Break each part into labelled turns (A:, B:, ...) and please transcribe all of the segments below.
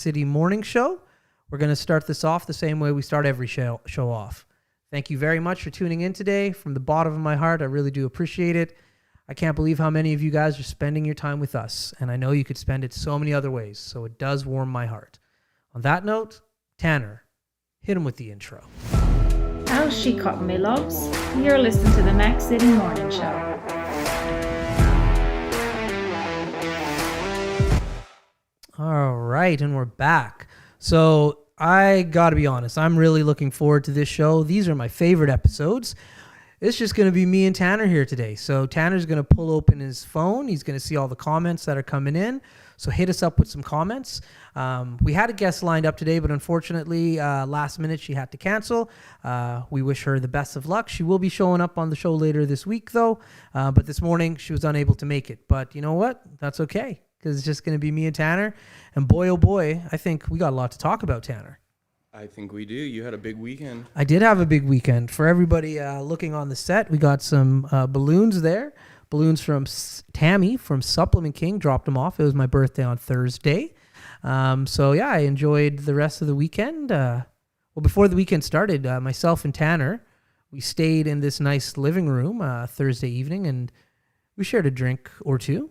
A: City Morning Show. We're going to start this off the same way we start every show off. Thank you very much for tuning in today. From the bottom of my heart, I really do appreciate it. I can't believe how many of you guys are spending your time with us, and I know you could spend it so many other ways, so it does warm my heart. On that note, Tanner, hit him with the intro.
B: How's she cutting, me loves? You're listening to the Mac City Morning Show.
A: All right, and we're back. So I got to be honest, I'm really looking forward to this show. These are my favorite episodes. It's just going to be me and Tanner here today. So Tanner's going to pull open his phone. He's going to see all the comments that are coming in. So hit us up with some comments. We had a guest lined up today, but unfortunately, last minute she had to cancel. We wish her the best of luck. She will be showing up on the show later this week, though. But this morning, she was unable to make it. But you know what? That's okay, because it's just going to be me and Tanner. And boy, oh boy, I think we got a lot to talk about, Tanner.
C: I think we do. You had a big weekend.
A: I did have a big weekend. For everybody looking on the set, we got some balloons there. Balloons from Tammy from Supplement King. Dropped them off. It was my birthday on Thursday. So, yeah, I enjoyed the rest of the weekend. Well, before the weekend started, myself and Tanner, we stayed in this nice living room Thursday evening, and we shared a drink or two.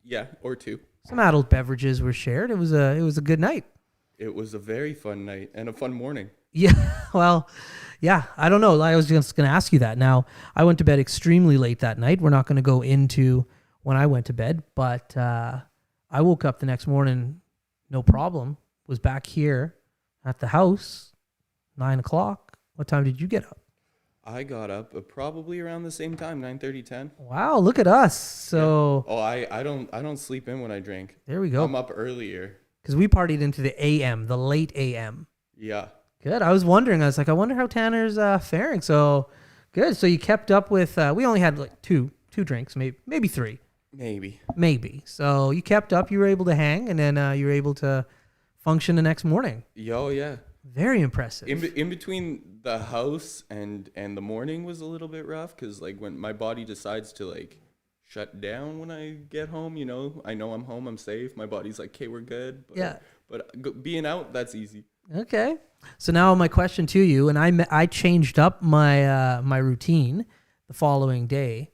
C: Yeah, or two.
A: Some adult beverages were shared. It was a good night.
C: It was a very fun night and a fun morning.
A: Yeah, well, yeah, I don't know. I was just going to ask you that. Now, I went to bed extremely late that night. We're not going to go into when I went to bed, but I woke up the next morning, no problem. Was back here at the house, 9 o'clock. What time did you get up?
C: I got up probably around the same time, 9:30, 10.
A: Wow, look at us. So,
C: yeah. Oh, I don't sleep in when I drink.
A: There we go.
C: I'm up earlier.
A: Because we partied into the AM, the late AM.
C: Yeah.
A: Good. I was wondering. I was like, I wonder how Tanner's faring. So, good. So you kept up with. We only had like two drinks, maybe three. Maybe. So you kept up. You were able to hang, and then you were able to function the next morning.
C: Yo, yeah.
A: Very impressive.
C: In between the house and the morning was a little bit rough, because like when my body decides to like shut down when I get home, I know I'm home, I'm safe. My body's like, okay, we're good. But,
A: yeah.
C: But being out, that's easy.
A: Okay. So now my question to you, and I changed up my routine the following day.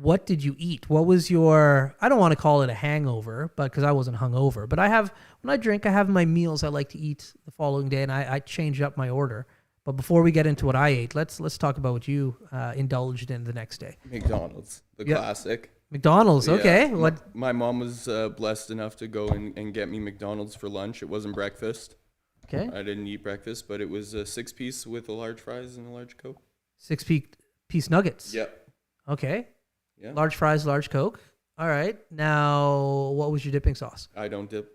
A: What did you eat? What was your, I don't want to call it a hangover, but because I wasn't hungover, but when I drink, I have my meals I like to eat the following day, and I changed up my order. But before we get into what I ate, let's talk about what you indulged in the next day.
C: McDonald's, the classic.
A: McDonald's, okay.
C: Yeah, my mom was blessed enough to go and get me McDonald's for lunch. It wasn't breakfast.
A: Okay.
C: I didn't eat breakfast, but it was a 6-piece with a large fries and a large Coke.
A: 6-piece nuggets?
C: Yep.
A: Okay.
C: Yeah.
A: Large fries, large Coke. All right. Now, what was your dipping sauce?
C: I don't dip.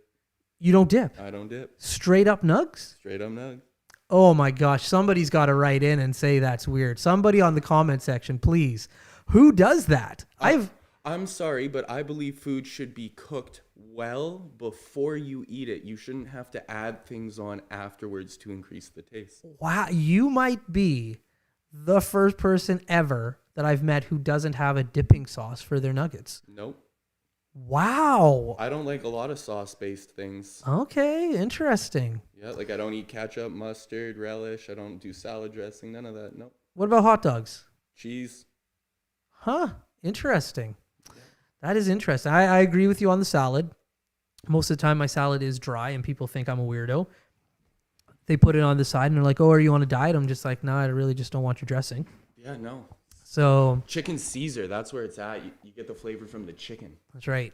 A: You don't dip?
C: I don't dip. Straight
A: up nugs?
C: Straight up nugs.
A: Oh my gosh. Somebody's got to write in and say that's weird. Somebody on the comment section, please. Who does that?
C: I'm sorry, but I believe food should be cooked well before you eat it. You shouldn't have to add things on afterwards to increase the taste.
A: Wow. You might be the first person ever that I've met who doesn't have a dipping sauce for their nuggets.
C: Nope.
A: Wow.
C: I don't like a lot of sauce-based things.
A: Okay, interesting.
C: Yeah, like I don't eat ketchup, mustard, relish. I don't do salad dressing, none of that. Nope.
A: What about hot dogs?
C: Cheese.
A: Huh, interesting. Yeah. That is interesting. I agree with you on the salad. Most of the time my salad is dry and people think I'm a weirdo. They put it on the side and they're like, oh, are you on a diet? I'm just like, no, I really just don't want your dressing.
C: Yeah, no.
A: So
C: chicken Caesar, that's where it's at. You get the flavor from the chicken.
A: That's right.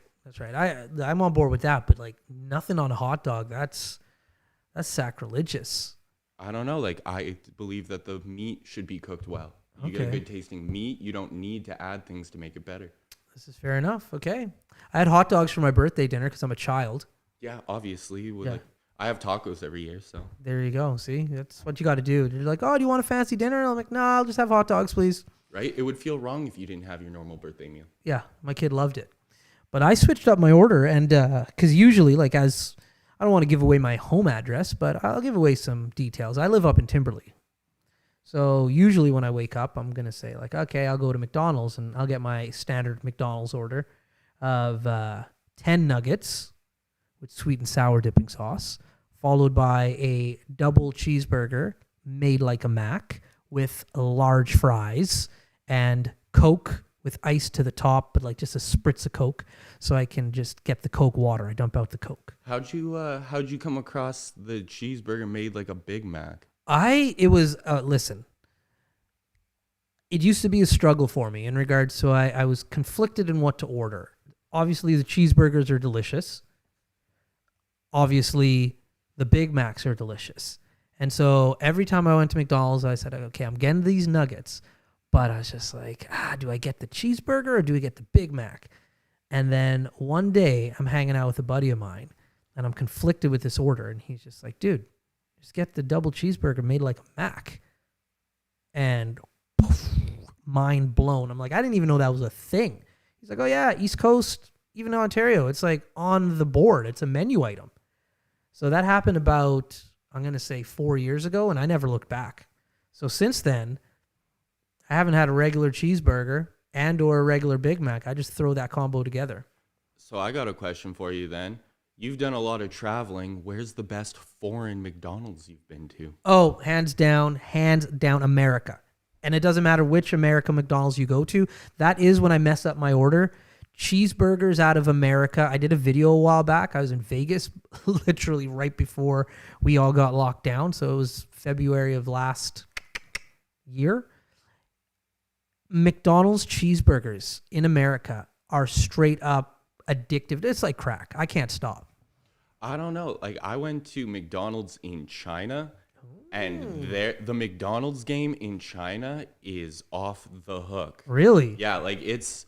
A: I'm on board with that, but like nothing on a hot dog. That's sacrilegious.
C: I don't know. Like I believe that the meat should be cooked well. You get a good tasting meat. You don't need to add things to make it better.
A: This is fair enough. Okay. I had hot dogs for my birthday dinner because I'm a child.
C: Yeah, obviously.
A: Yeah.
C: Like, I have tacos every year, so.
A: There you go. See, that's what you got to do. You're like, oh, do you want a fancy dinner? I'm like, no, I'll just have hot dogs, please.
C: Right? It would feel wrong if you didn't have your normal birthday meal.
A: Yeah, my kid loved it. But I switched up my order, and because usually, like, I don't want to give away my home address, but I'll give away some details. I live up in Timberley. So usually when I wake up, I'm going to say, like, okay, I'll go to McDonald's, and I'll get my standard McDonald's order of 10 nuggets with sweet and sour dipping sauce, followed by a double cheeseburger made like a Mac with large fries and Coke with ice to the top, but like just a spritz of Coke, so I can just get the Coke water. I dump out the Coke.
C: How'd you come across the cheeseburger made like a Big Mac?
A: Listen, it used to be a struggle for me in regards to I was conflicted in what to order. Obviously, the cheeseburgers are delicious. Obviously, the Big Macs are delicious. And so every time I went to McDonald's, I said, okay, I'm getting these nuggets. But I was just like, do I get the cheeseburger or do I get the Big Mac? And then one day I'm hanging out with a buddy of mine and I'm conflicted with this order. And he's just like, dude, just get the double cheeseburger made like a Mac. And poof, mind blown. I'm like, I didn't even know that was a thing. He's like, oh yeah, East Coast, even in Ontario, it's like on the board. It's a menu item. So that happened about, I'm going to say 4 years ago, and I never looked back. So since then, I haven't had a regular cheeseburger and or a regular Big Mac. I just throw that combo together.
C: So I got a question for you then. You've done a lot of traveling. Where's the best foreign McDonald's you've been to?
A: Oh, hands down, America. And it doesn't matter which America McDonald's you go to. That is when I mess up my order. Cheeseburgers out of America. I did a video a while back. I was in Vegas literally right before we all got locked down. So it was February of last year. McDonald's cheeseburgers in America are straight up addictive. It's like crack. I can't stop.
C: I don't know. Like I went to McDonald's in China, and the McDonald's game in China is off the hook.
A: Really?
C: Yeah, like it's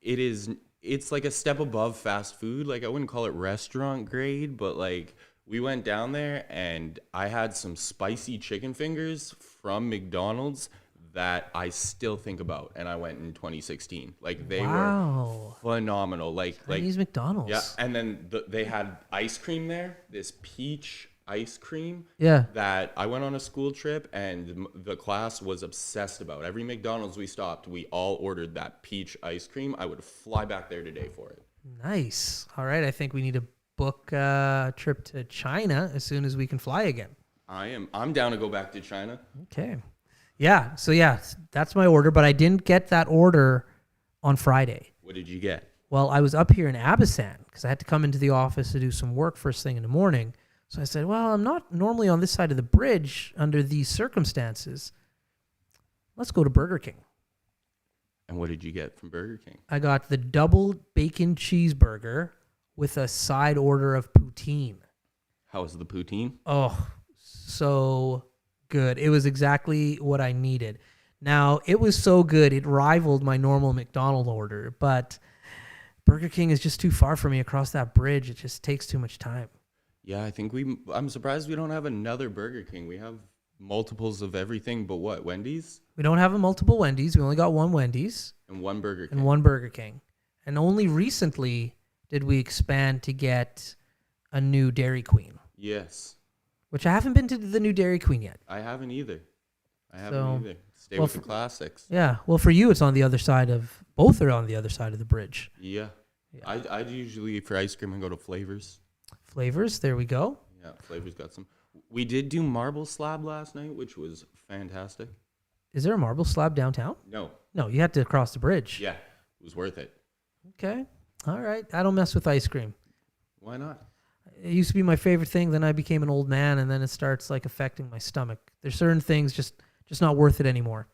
C: like a step above fast food. Like I wouldn't call it restaurant grade, but like we went down there and I had some spicy chicken fingers from McDonald's that I still think about, and I went in 2016. Like they were phenomenal. Like
A: Chinese McDonald's.
C: Yeah, and then they had ice cream there. This peach ice cream.
A: Yeah.
C: That I went on a school trip, and the class was obsessed about. Every McDonald's we stopped, we all ordered that peach ice cream. I would fly back there today for it.
A: Nice. All right, I think we need to book a trip to China as soon as we can fly again.
C: I'm down to go back to China.
A: Okay. Yeah, so yeah, that's my order, but I didn't get that order on Friday.
C: What did you get?
A: Well, I was up here in Abisan because I had to come into the office to do some work first thing in the morning. So I said, well, I'm not normally on this side of the bridge under these circumstances. Let's go to Burger King.
C: And what did you get from Burger King?
A: I got the double bacon cheeseburger with a side order of poutine.
C: How was the poutine?
A: Oh, so good. It was exactly what I needed. Now, it was so good, it rivaled my normal McDonald's order, but Burger King is just too far for me across that bridge. It just takes too much time.
C: Yeah, I think I'm surprised we don't have another Burger King. We have multiples of everything, but what, Wendy's?
A: We don't have a multiple Wendy's. We only got one Wendy's.
C: And one Burger King.
A: And one Burger King. And only recently did we expand to get a new Dairy Queen.
C: Yes.
A: Which I haven't been to the new Dairy Queen yet.
C: I haven't either. Stay with the classics.
A: Yeah. Well, for you, it's on the other side of, both are on the other side of the bridge.
C: Yeah. I'd usually, for ice cream, I go to Flavors.
A: Flavors, there we go.
C: Yeah, Flavors got some. We did do Marble Slab last night, which was fantastic.
A: Is there a marble slab downtown?
C: No.
A: No, you had to cross the bridge.
C: Yeah, it was worth it.
A: Okay. All right. I don't mess with ice cream.
C: Why not?
A: It used to be my favorite thing. Then I became an old man, and then it starts like affecting my stomach. There's certain things just not worth it anymore.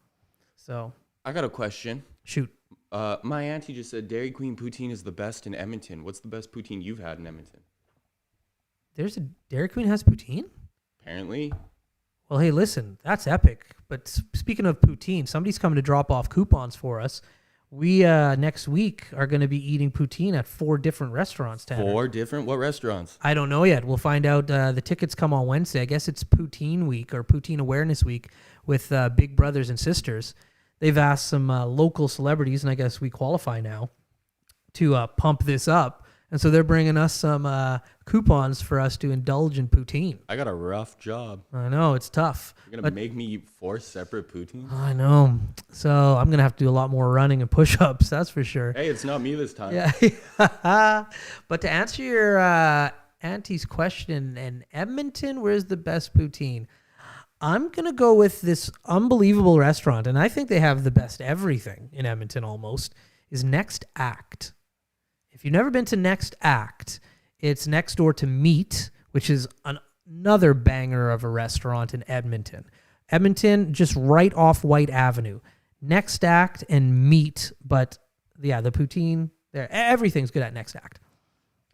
A: So
C: I got a question.
A: Shoot.
C: My auntie just said Dairy Queen poutine is the best in Edmonton. What's the best poutine you've had in Edmonton?
A: There's a Dairy Queen has poutine?
C: Apparently.
A: Well, hey, listen, that's epic. But speaking of poutine, somebody's coming to drop off coupons for us. We next week are going to be eating poutine at 4 different restaurants. Tanner.
C: 4 different? What restaurants?
A: I don't know yet. We'll find out. The tickets come on Wednesday. I guess it's Poutine Week or Poutine Awareness Week with Big Brothers and Sisters. They've asked some local celebrities, and I guess we qualify now, to pump this up. And so they're bringing us some coupons for us to indulge in poutine.
C: I got a rough job.
A: I know, it's tough.
C: You're going to make me eat 4 separate poutines?
A: I know. So I'm going to have to do a lot more running and push-ups, that's for sure.
C: Hey, it's not me this time.
A: Yeah. But to answer your auntie's question, in Edmonton, where's the best poutine? I'm going to go with this unbelievable restaurant, and I think they have the best everything in Edmonton almost, is Next Act. If you've never been to Next Act, it's next door to Meat, which is another banger of a restaurant in Edmonton. Edmonton, just right off White Avenue. Next Act and Meat, but yeah, the poutine, there, everything's good at Next Act.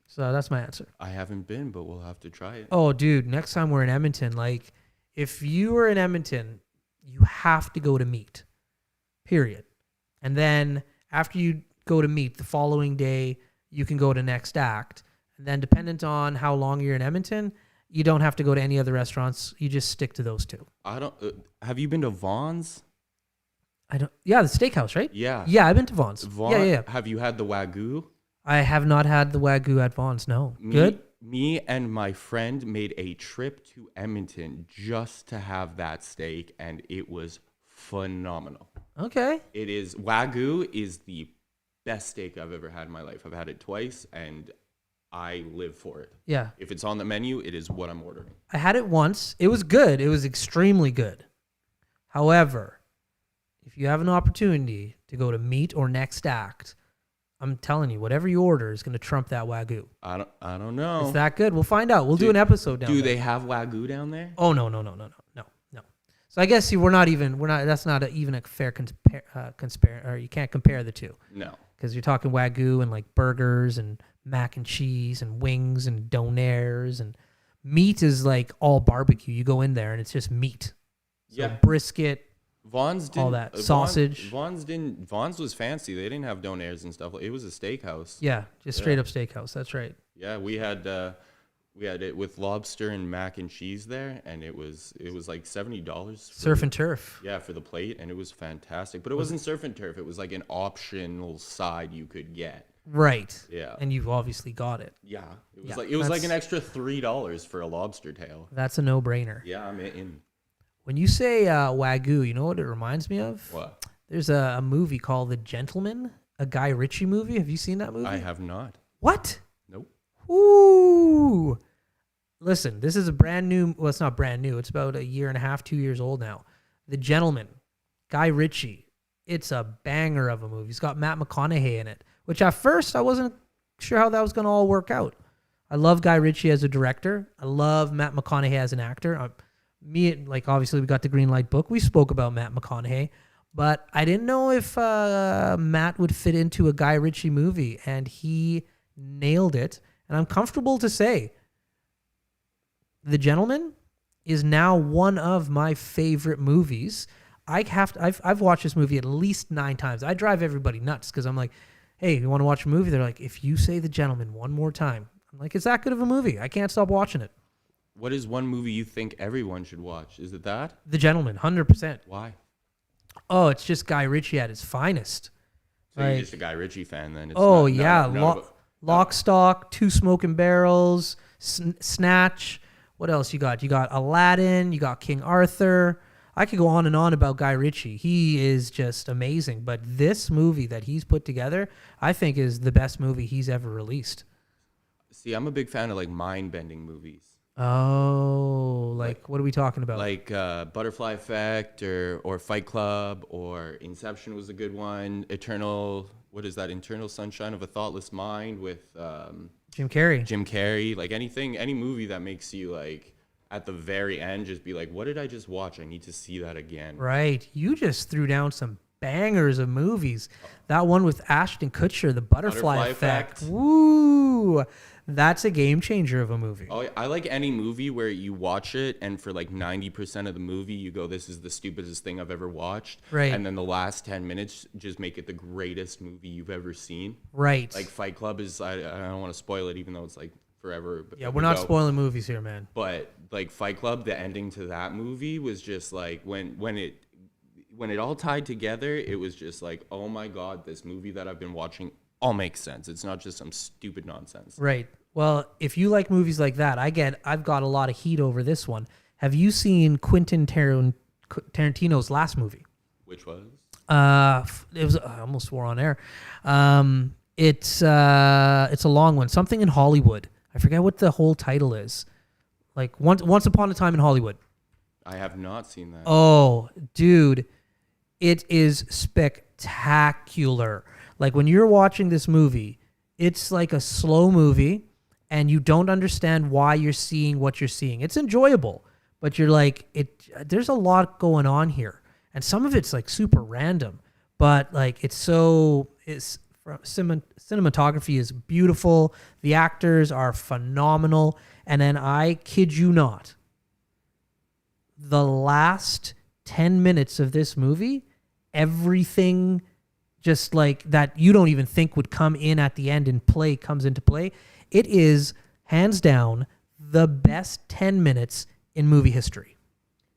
A: So that's my answer.
C: I haven't been, but we'll have to try it.
A: Oh, dude, next time we're in Edmonton, like, if you are in Edmonton, you have to go to Meat, period. And then after you go to Meat, the following day, you can go to Next Act. And then dependent on how long you're in Edmonton, you don't have to go to any other restaurants. You just stick to those two.
C: I don't. Have you been to Vaughn's?
A: I don't. Yeah, the steakhouse, right?
C: Yeah.
A: Yeah, I've been to Vaughn's. Yeah.
C: Have you had the Wagyu?
A: I have not had the Wagyu at Vaughn's. No. Good?
C: Me and my friend made a trip to Edmonton just to have that steak, and it was phenomenal.
A: Okay.
C: It is. Wagyu is the best steak I've ever had in my life. I've had it twice, and I live for it.
A: Yeah.
C: If it's on the menu, it is what I'm ordering.
A: I had it once. It was good. It was extremely good. However, if you have an opportunity to go to Meat or Next Act, I'm telling you, whatever you order is going to trump that Wagyu.
C: I don't know.
A: It's that good. We'll find out. We'll do an episode down there.
C: Do they have Wagyu down there?
A: Oh, no. So I guess that's not even a fair compare, or you can't compare the two.
C: No.
A: Because you're talking Wagyu and like burgers and mac and cheese and wings and donaires, and Meat is like all barbecue. You go in there and it's just meat. So
C: Yeah.
A: brisket,
C: Vaughn's didn't,
A: all that sausage.
C: Vaughn's was fancy. They didn't have donaires and stuff. It was a steakhouse.
A: Yeah, just straight up steakhouse. That's right.
C: Yeah, we had it with lobster and mac and cheese there, and it was like $70.
A: Surf and turf.
C: Yeah, for the plate, and it was fantastic. But it wasn't surf and turf. It was like an optional side you could get.
A: Right.
C: Yeah.
A: And you've obviously got it.
C: Yeah. It was
A: Yeah,
C: like an extra $3 for a lobster tail.
A: That's a no-brainer.
C: Yeah, I'm in.
A: When you say Wagyu, you know what it reminds me of?
C: What?
A: There's a movie called The Gentleman, a Guy Ritchie movie. Have you seen that movie?
C: I have not.
A: What?
C: Nope.
A: Ooh. Listen, this is a brand new, well, it's not brand new. It's about 1.5 years, 2 years old now. The Gentleman, Guy Ritchie. It's a banger of a movie. It's got Matt McConaughey in it, which at first I wasn't sure how that was going to all work out. I love Guy Ritchie as a director. I love Matt McConaughey as an actor. Obviously we got the Green Light book. We spoke about Matt McConaughey, but I didn't know if Matt would fit into a Guy Ritchie movie, and he nailed it. And I'm comfortable to say The Gentleman is now one of my favorite movies. I've watched this movie at least 9 times. I drive everybody nuts because I'm like, hey, you want to watch a movie? They're like, if you say The Gentleman one more time. I'm like, it's that good of a movie. I can't stop watching it.
C: What is one movie you think everyone should watch? Is it that?
A: The Gentleman, 100%.
C: Why?
A: Oh, it's just Guy Ritchie at his finest.
C: So you're just a Guy Ritchie fan then?
A: It's Lock, Stock, Two Smoking Barrels, Snatch. What else you got? You got Aladdin. You got King Arthur. I could go on and on about Guy Ritchie. He is just amazing. But this movie that he's put together, I think is the best movie he's ever released.
C: See, I'm a big fan of like mind-bending movies.
A: Oh, like what are we talking about?
C: Like Butterfly Effect or Fight Club or Inception was a good one. Eternal Sunshine of a Thoughtless Mind with
A: Jim Carrey.
C: Jim Carrey. Like any movie that makes you like at the very end just be like, what did I just watch? I need to see that again.
A: Right. You just threw down some bangers of movies. That one with Ashton Kutcher, The Butterfly Effect. Woo! That's a game changer of a movie.
C: Oh, I like any movie where you watch it and for like 90% of the movie you go, this is the stupidest thing I've ever watched.
A: Right.
C: And then the last 10 minutes just make it the greatest movie you've ever seen.
A: Right.
C: Like Fight Club is, I don't want to spoil it even though it's like forever.
A: Yeah, we're not spoiling movies here, man.
C: But like Fight Club, the ending to that movie was just like when it all tied together, it was just like, oh my God, this movie that I've been watching all makes sense. It's not just some stupid nonsense.
A: Right. Well, if you like movies like that, I've got a lot of heat over this one. Have you seen Quentin Tarantino's last movie?
C: Which was?
A: It was I almost swore on air. It's a long one. Something in Hollywood. I forget what the whole title is. Like Once Upon a Time in Hollywood.
C: I have not seen that.
A: Oh, dude, it is spectacular. Like when you're watching this movie, it's like a slow movie and you don't understand why you're seeing what you're seeing. It's enjoyable, but you're like, there's a lot going on here. And some of it's like super random, but like cinematography is beautiful. The actors are phenomenal. And then I kid you not, the last 10 minutes of this movie, everything just like that you don't even think would come in at the end and comes into play. It is hands down the best 10 minutes in movie history.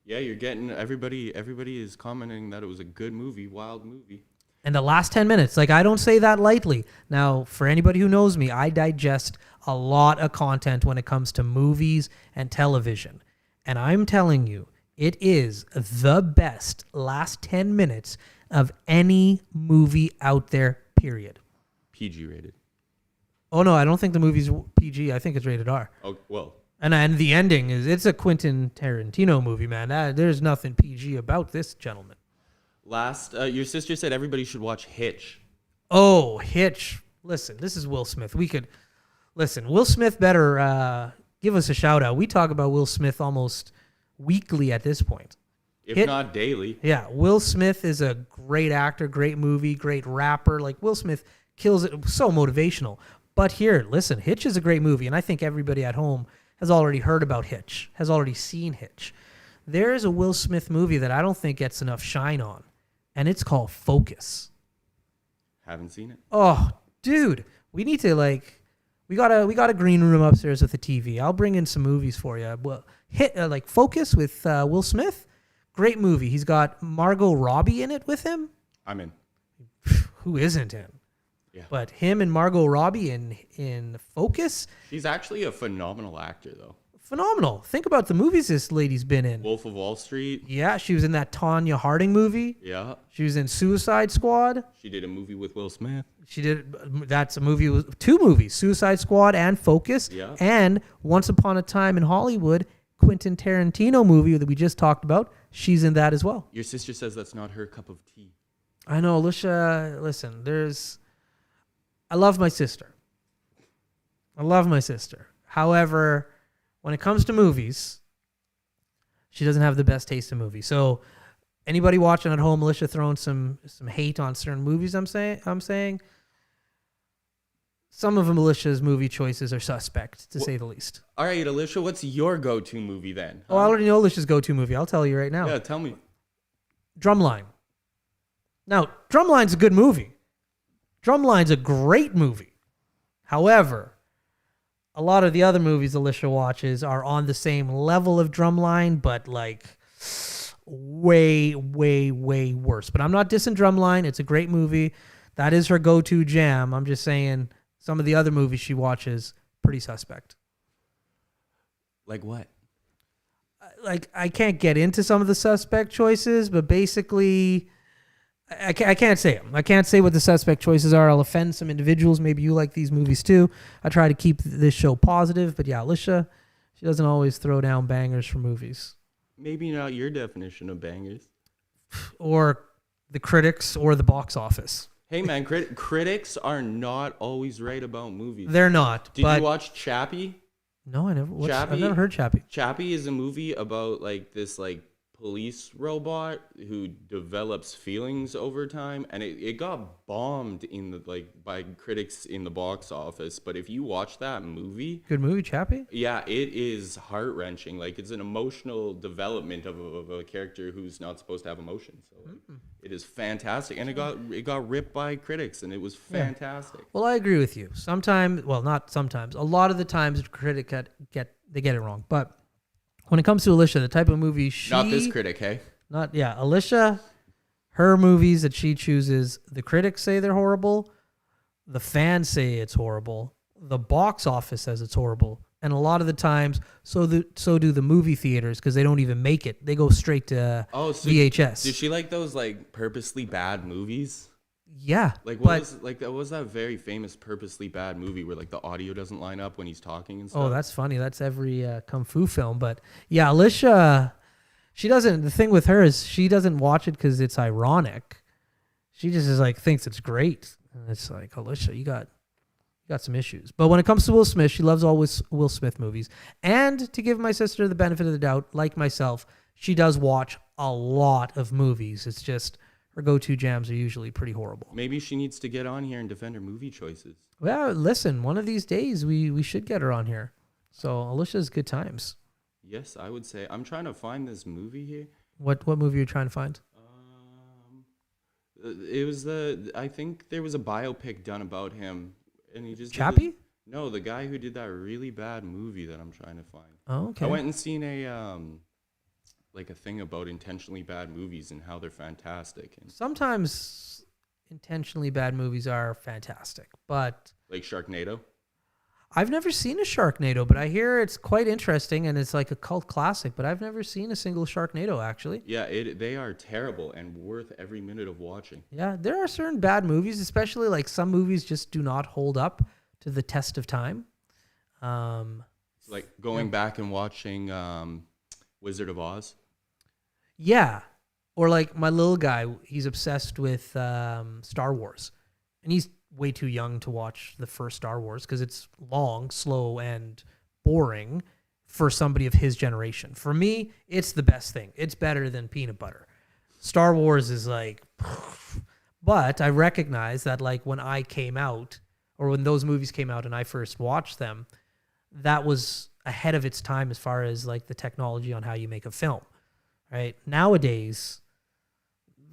C: Yeah, you're getting everybody is commenting that it was a good movie, wild movie.
A: And the last 10 minutes, like I don't say that lightly. Now, for anybody who knows me, I digest a lot of content when it comes to movies and television. And I'm telling you, it is the best last 10 minutes of any movie out there, period.
C: PG rated.
A: Oh, no, I don't think the movie's PG. I think it's rated R.
C: Oh, well.
A: And the ending it's a Quentin Tarantino movie, man. There's nothing PG about this gentleman.
C: Last, your sister said everybody should watch Hitch.
A: Oh, Hitch. Listen, this is Will Smith. Will Smith better give us a shout out. We talk about Will Smith almost weekly at this point.
C: If not daily.
A: Yeah, Will Smith is a great actor, great movie, great rapper. Like Will Smith kills it. So motivational. But here, listen, Hitch is a great movie, and I think everybody at home has already heard about Hitch, has already seen Hitch. There is a Will Smith movie that I don't think gets enough shine on, and it's called Focus.
C: Haven't seen it.
A: Oh, dude, we need to we got a green room upstairs with a TV. I'll bring in some movies for you. Well, Focus with Will Smith. Great movie. He's got Margot Robbie in it with him.
C: I'm in.
A: Who isn't in?
C: Yeah.
A: But him and Margot Robbie in Focus.
C: She's actually a phenomenal actor, though.
A: Phenomenal. Think about the movies this lady's been in.
C: Wolf of Wall Street.
A: Yeah, she was in that Tanya Harding movie.
C: Yeah.
A: She was in Suicide Squad.
C: She did a movie with Will Smith.
A: She did. That's a movie with 2 movies, Suicide Squad and Focus.
C: Yeah.
A: And Once Upon a Time in Hollywood, Quentin Tarantino movie that we just talked about. She's in that as well.
C: Your sister says that's not her cup of tea.
A: I know, Alicia. Listen, I love my sister. However, when it comes to movies, she doesn't have the best taste in movies. So anybody watching at home, Alicia throwing some hate on certain movies, I'm saying some of Alicia's movie choices are suspect, to say the least.
C: All right, Alicia, what's your go-to movie then?
A: Oh, I already know Alicia's go-to movie. I'll tell you right now.
C: Yeah, tell me.
A: Drumline. Now, Drumline's a good movie. Drumline's a great movie. However, a lot of the other movies Alicia watches are on the same level of Drumline, but like way, way, way worse. But I'm not dissing Drumline. It's a great movie. That is her go-to jam. I'm just saying some of the other movies she watches, pretty suspect.
C: Like what?
A: Like, I can't get into some of the suspect choices, but basically, I can't say them. I can't say what the suspect choices are. I'll offend some individuals. Maybe you like these movies too. I try to keep this show positive, but yeah, Alicia, she doesn't always throw down bangers for movies.
C: Maybe not your definition of bangers.
A: Or the critics or the box office.
C: Hey man, critics are not always right about movies.
A: They're not.
C: Did you watch Chappie?
A: No, I never. I've never heard Chappie.
C: Chappie is a movie about like this police robot who develops feelings over time, and it got bombed in the by critics in the box office. But if you watch that movie,
A: good movie, Chappie.
C: Yeah, it is heart-wrenching. Like, it's an emotional development of a character who's not supposed to have emotions. So it is fantastic, and it got ripped by critics, and it was fantastic.
A: Well, I agree with you. Sometimes, well, not sometimes. A lot of the times, critics get it wrong, but. When it comes to Alicia, the type of movie
C: not this critic, hey?
A: Alicia, her movies that she chooses, the critics say they're horrible. The fans say it's horrible. The box office says it's horrible. And a lot of the times, so do the movie theaters because they don't even make it. They go straight to VHS.
C: Did she like those like purposely bad movies?
A: Yeah.
C: Like what was that very famous purposely bad movie where like the audio doesn't line up when he's talking and stuff?
A: Oh, that's funny. That's every kung fu film. But yeah, Alicia, she doesn't. The thing with her is she doesn't watch it because it's ironic. She just is like thinks it's great. And it's like, Alicia, you got some issues. But when it comes to Will Smith, she loves all Will Smith movies. And to give my sister the benefit of the doubt, like myself, she does watch a lot of movies. It's just her go-to jams are usually pretty horrible.
C: Maybe she needs to get on here and defend her movie choices.
A: Well, listen, one of these days we should get her on here. So Alicia's good times.
C: Yes, I would say. I'm trying to find this movie here.
A: What movie are you trying to find?
C: It was I think there was a biopic done about him. And he just
A: Chappie?
C: No, the guy who did that really bad movie that I'm trying to find.
A: Oh, okay.
C: I went and seen a like a thing about intentionally bad movies and how they're fantastic. And
A: sometimes intentionally bad movies are fantastic, but
C: like Sharknado.
A: I've never seen a Sharknado, but I hear it's quite interesting and it's like a cult classic, but I've never seen a single Sharknado actually.
C: Yeah, they are terrible and worth every minute of watching.
A: Yeah, there are certain bad movies, especially like some movies just do not hold up to the test of time.
C: Like going back and watching Wizard of Oz.
A: Yeah. Or like my little guy, he's obsessed with Star Wars. And he's way too young to watch the first Star Wars because it's long, slow, and boring for somebody of his generation. For me, it's the best thing. It's better than peanut butter. Star Wars is like, but I recognize that like when I came out or when those movies came out and I first watched them, that was ahead of its time as far as like the technology on how you make a film, right? Nowadays,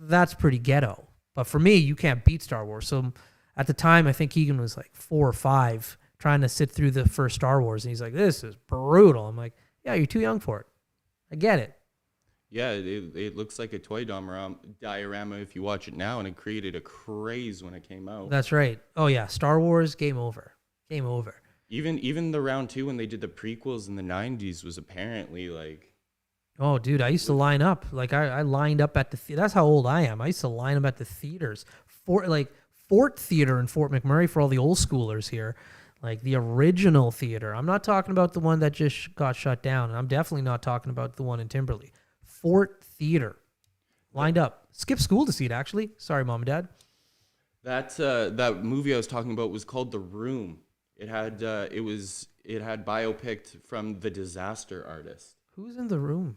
A: that's pretty ghetto. But for me, you can't beat Star Wars. So at the time, I think Keegan was like 4 or 5 trying to sit through the first Star Wars. And he's like, this is brutal. I'm like, yeah, you're too young for it. I get it.
C: Yeah, it looks like a toy diorama if you watch it now, and it created a craze when it came out.
A: That's right. Oh, yeah. Star Wars, game over. Game over.
C: Even the round 2 when they did the prequels in the 90s was apparently like...
A: Oh, dude, I used to line up. Like, I lined up at the... That's how old I am. I used to line up at the theaters. Fort Theater in Fort McMurray for all the old schoolers here. Like, the original theater. I'm not talking about the one that just got shut down. And I'm definitely not talking about the one in Timberley. Fort Theater. Lined up. Skipped school to see it, actually. Sorry, Mom and Dad.
C: That movie I was talking about was called The Room. It had biopicked from The Disaster Artist.
A: Who's in the room?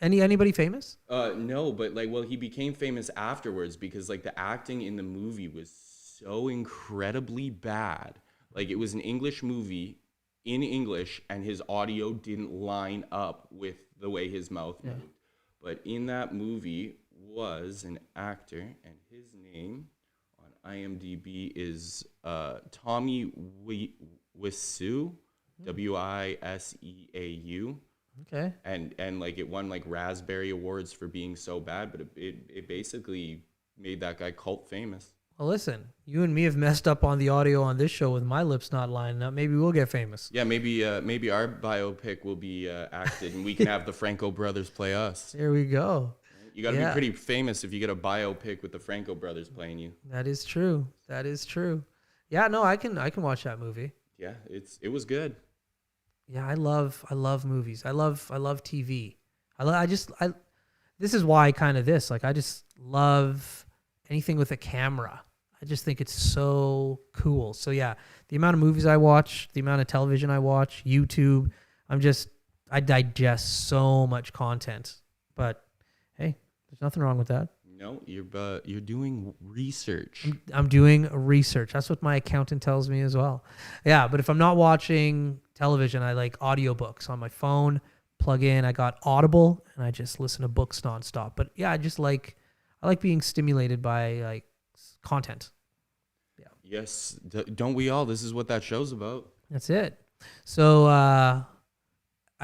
A: Anybody famous?
C: No, but he became famous afterwards because like the acting in the movie was so incredibly bad. Like it was an English movie in English and his audio didn't line up with the way his mouth moved. But in that movie was an actor and his name on IMDb is Tommy Wiseau, Wiseau.
A: Okay.
C: And like it won like Raspberry Awards for being so bad, but it basically made that guy cult famous.
A: Well, listen, you and me have messed up on the audio on this show with my lips not lining up. Maybe we'll get famous.
C: Yeah, maybe our biopic will be acted, and we can have the Franco brothers play us.
A: There we go.
C: You got to be pretty famous if you get a biopic with the Franco brothers playing you.
A: That is true. That is true. Yeah, no, I can watch that movie.
C: Yeah, it was good.
A: Yeah, I love movies. I love TV. This is why I just love anything with a camera. I just think it's so cool. So yeah, the amount of movies I watch, the amount of television I watch, YouTube, I digest so much content. But hey, there's nothing wrong with that.
C: No, you're doing research.
A: I'm doing research. That's what my accountant tells me as well. Yeah, but if I'm not watching television, I like audiobooks on my phone, plug in. I got Audible, and I just listen to books nonstop. But yeah, I like being stimulated by like content. Yeah.
C: Yes, don't we all? This is what that show's about.
A: That's it. So I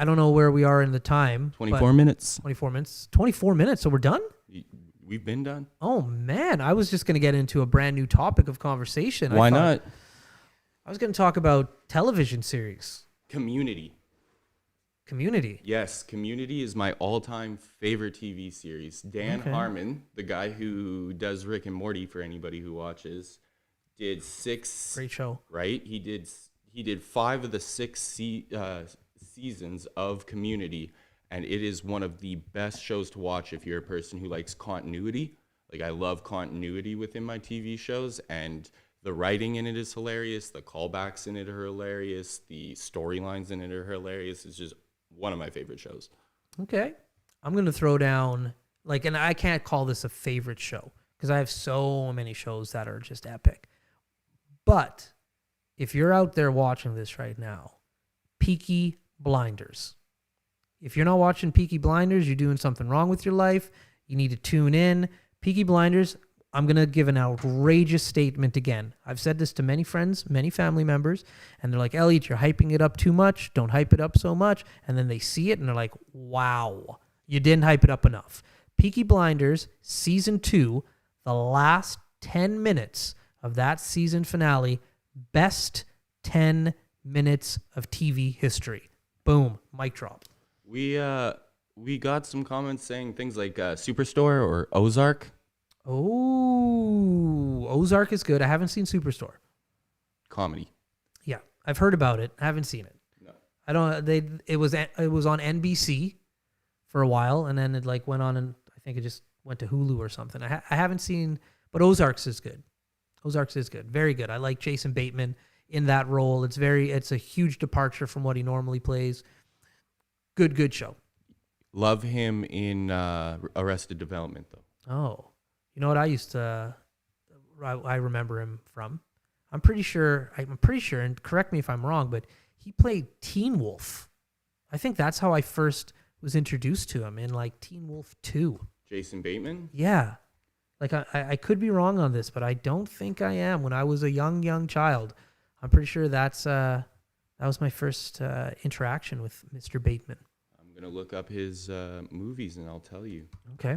A: don't know where we are in the time.
C: 24 minutes.
A: 24 minutes. 24 minutes. So we're done?
C: We've been done.
A: Oh man, I was just going to get into a brand new topic of conversation.
C: Why not?
A: I was going to talk about television series.
C: Community. Yes, Community is my all-time favorite TV series. Dan Harmon, the guy who does Rick and Morty for anybody who watches, did 6.
A: Great show.
C: Right? He did 5 of the 6 seasons of Community, and it is one of the best shows to watch if you're a person who likes continuity. Like, I love continuity within my TV shows, and the writing in it is hilarious. The callbacks in it are hilarious. The storylines in it are hilarious. It's just one of my favorite shows.
A: Okay. I'm going to throw down, and I can't call this a favorite show because I have so many shows that are just epic. But if you're out there watching this right now, Peaky Blinders. If you're not watching Peaky Blinders, you're doing something wrong with your life. You need to tune in. Peaky Blinders, I'm going to give an outrageous statement again. I've said this to many friends, many family members, and they're like, Elliott, you're hyping it up too much. Don't hype it up so much. And then they see it and they're like, wow, you didn't hype it up enough. Peaky Blinders, season 2, the last 10 minutes of that season finale, best 10 minutes of TV history. Boom, mic drop.
C: We got some comments saying things like Superstore or Ozark.
A: Oh, Ozark is good. I haven't seen Superstore.
C: Comedy.
A: Yeah, I've heard about it. I haven't seen it.
C: No.
A: I don't. It was on NBC for a while, and then it went on, and I think it just went to Hulu or something. I haven't seen, but Ozarks is good. Ozarks is good. Very good. I like Jason Bateman in that role. It's a huge departure from what he normally plays. Good show.
C: Love him in Arrested Development, though.
A: Oh. You know what I remember him from? I'm pretty sure, and correct me if I'm wrong, but he played Teen Wolf. I think that's how I first was introduced to him, in Teen Wolf 2.
C: Jason Bateman?
A: Yeah. I could be wrong on this, but I don't think I am. When I was a young child, I'm pretty sure that was my first interaction with Mr. Bateman.
C: I'm going to look up his movies and I'll tell you.
A: Okay.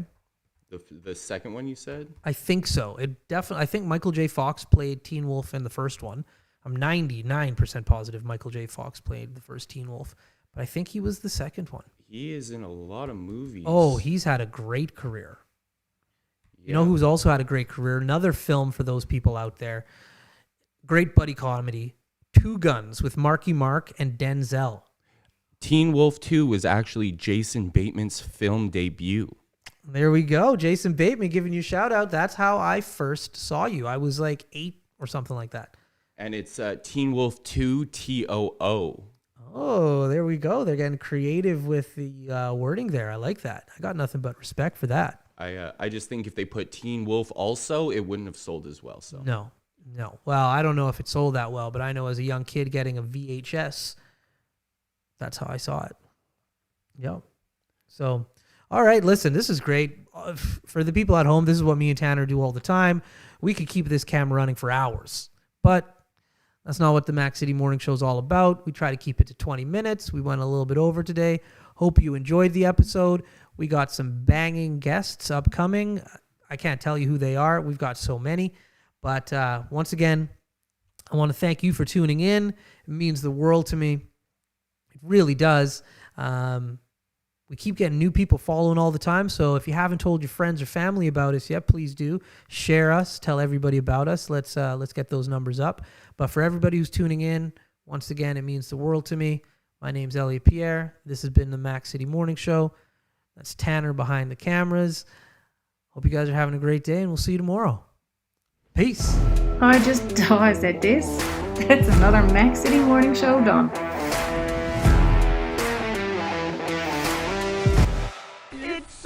C: The second one you said? I
A: think so. I think Michael J. Fox played Teen Wolf in the first one. I'm 99% positive Michael J. Fox played the first Teen Wolf, but I think he was the second one.
C: He is in a lot of movies.
A: Oh, he's had a great career. Yeah. You know who's also had a great career? Another film for those people out there. Great buddy comedy, Two Guns with Marky Mark and Denzel.
C: Teen Wolf 2 was actually Jason Bateman's film debut.
A: There we go. Jason Bateman giving you a shout out. That's how I first saw you. I was 8 or something like that.
C: And it's Teen Wolf 2 TOO.
A: Oh, there we go. They're getting creative with the wording there. I like that. I got nothing but respect for that.
C: I just think if they put Teen Wolf also, it wouldn't have sold as well. So
A: No. Well, I don't know if it sold that well, but I know as a young kid getting a VHS, that's how I saw it. Yep. So... all right, listen, this is great. For the people at home, this is what me and Tanner do all the time. We could keep this camera running for hours, but that's not what the Mac City Morning Show is all about. We try to keep it to 20 minutes. We went a little bit over today. Hope you enjoyed the episode. We got some banging guests upcoming. I can't tell you who they are. We've got so many. But once again, I want to thank you for tuning in. It means the world to me. It really does. We keep getting new people following all the time. So if you haven't told your friends or family about us yet, please do. Share us. Tell everybody about us. Let's get those numbers up. But for everybody who's tuning in, once again, it means the world to me. My name's Elliott Pierre. This has been the Mac City Morning Show. That's Tanner behind the cameras. Hope you guys are having a great day, and we'll see you tomorrow. Peace.
B: I said this. That's another Mac City Morning Show done.
D: It's